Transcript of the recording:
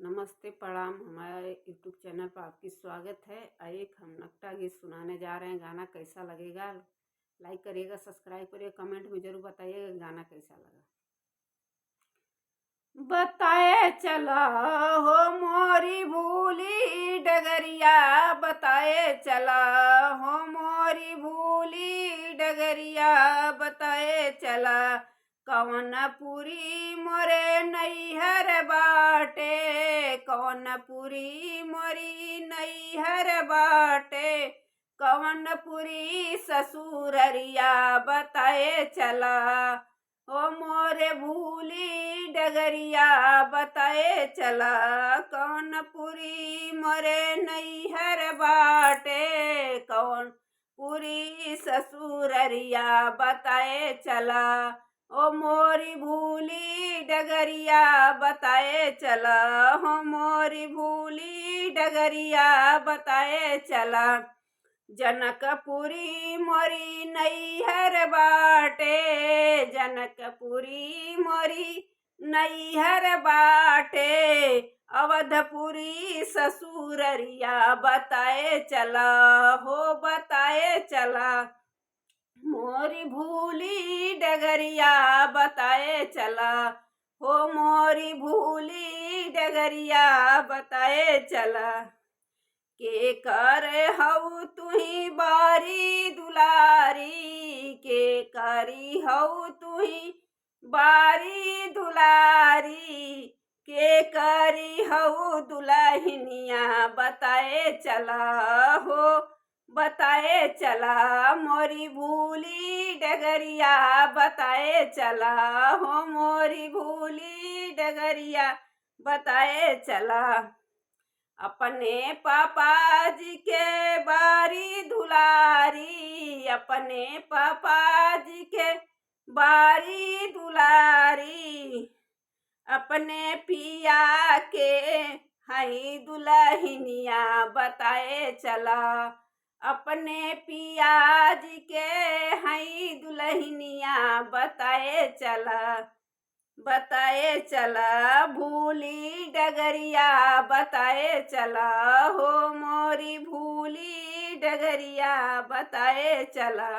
नमस्ते प्रणाम। हमारे यूट्यूब चैनल पर आपकी स्वागत है। एक हम नकटा गीत सुनाने जा रहे हैं। गाना कैसा लगेगा लाइक करिएगा, सब्सक्राइब करिएगा, कमेंट में जरूर बताइएगा गाना कैसा लगा। बताए चला हो मोरी भूली डगरिया, बताए चला हो मोरी भूली डगरिया, बताए चला कौन पुरी मोरे नैहर बाटे, कौन पुरी मोरी नैहर बाटे, कौन पुरी ससुररिया, बताए चला ओ मोरे भूली डगरिया, बताए चला कौन पुरी मोरे नैहर बाटे, कौन पुरी ससुररिया, बताए चला ओ मोरी भूली डगरिया, बताए चला हो मोरी भूली डगरिया, बताए चला जनकपुरी मोरी नैहर बाटे, जनकपुरी मोरी नैहर बाटे, अवधपुरी ससुररिया, बताए चला हो बताए चला मोरी भूली डगरिया, बताए चला हो मोरी भूली डगरिया, बताए चला के कर हऊ तुही बारी दुलारी, के करी हऊ तुही बारी दुलारी, के करी हऊ दुलहिनिया, बताए चला हो बताए चला मोरी भूली डगरिया, बताए चला हो मोरी भूली डगरिया, बताए चला अपने पापा जी के बारी दुलारी, अपने पापा जी के बारी दुलारी, अपने पिया के हई दुलहिनिया, बताए चला अपने पिया जी के हई दुलहिनिया, बताए चला भूली डगरिया, बताए चला हो मोरी भूली डगरिया, बताए चला।